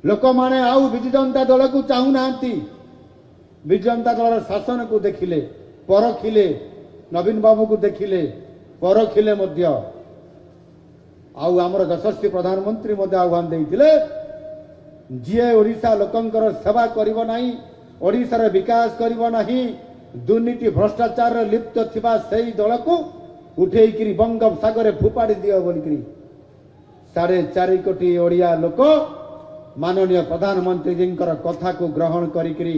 लोक माने आउ विजु जनता दल को चाहू ना विजु जनता दल शासन को देखिले परखिले नवीन बाबू को देखिले परखिले मध्य आउ आमर यशस्वी प्रधानमंत्री मध्य आह्वान देइथिले जीए ओडिशा लोकंकर सेवा करिवो नाही ओडिशार विकास करिवो नाही दुर्नीति भ्रष्टाचार लिप्त थिबा सेही दल को उठेइकरी बंगोपसागर फुपाड़ी दियो बोलिकरी 4.5 कोटी ओडिया लोक माननीय प्रधानमंत्री जी कथा को ग्रहण करी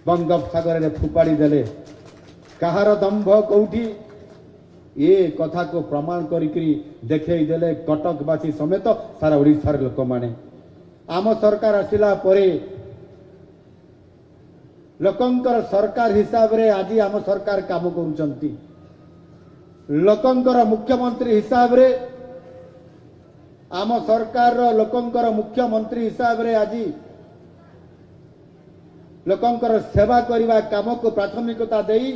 बंगोपसागर रे फुपाड़ी देले कहार दंभ कौटी ये कथा को प्रमाण करी देखई देले कटकवासी समेत सारा ओडिशार लोक माने आम सरकार आसिला परे लोकंकर सरकार हिसाब रे आज आम सरकार काम करूचंती लोकंकर मुख्यमंत्री हिसाब रे आम सरकार लोकंकर मुख्यमंत्री हिसाब रे आज लोकंकर सेवा करने काम को प्राथमिकता देई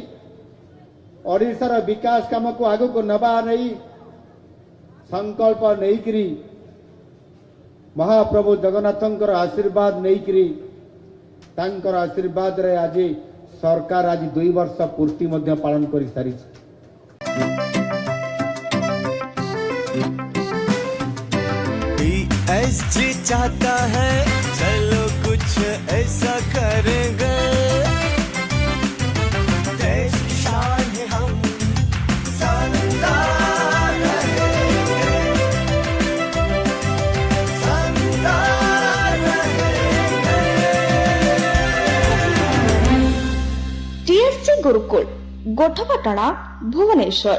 ओडिशार विकास काम को आगु को नबा नहीं संकल्प नहीं महाप्रभु जगन्नाथंकर आशीर्वाद नहीं तांकर आशीर्वाद रे आज सरकार आज 2 वर्ष पूर्ति मध्य पालन कर सारी BSG चाहता है चलो कुछ ऐसा करेंगे देश की शान है हम शानदार रहेंगे शानदार रहेंगे। TSG गुरुकुल गोठपाटणा भुवनेश्वर।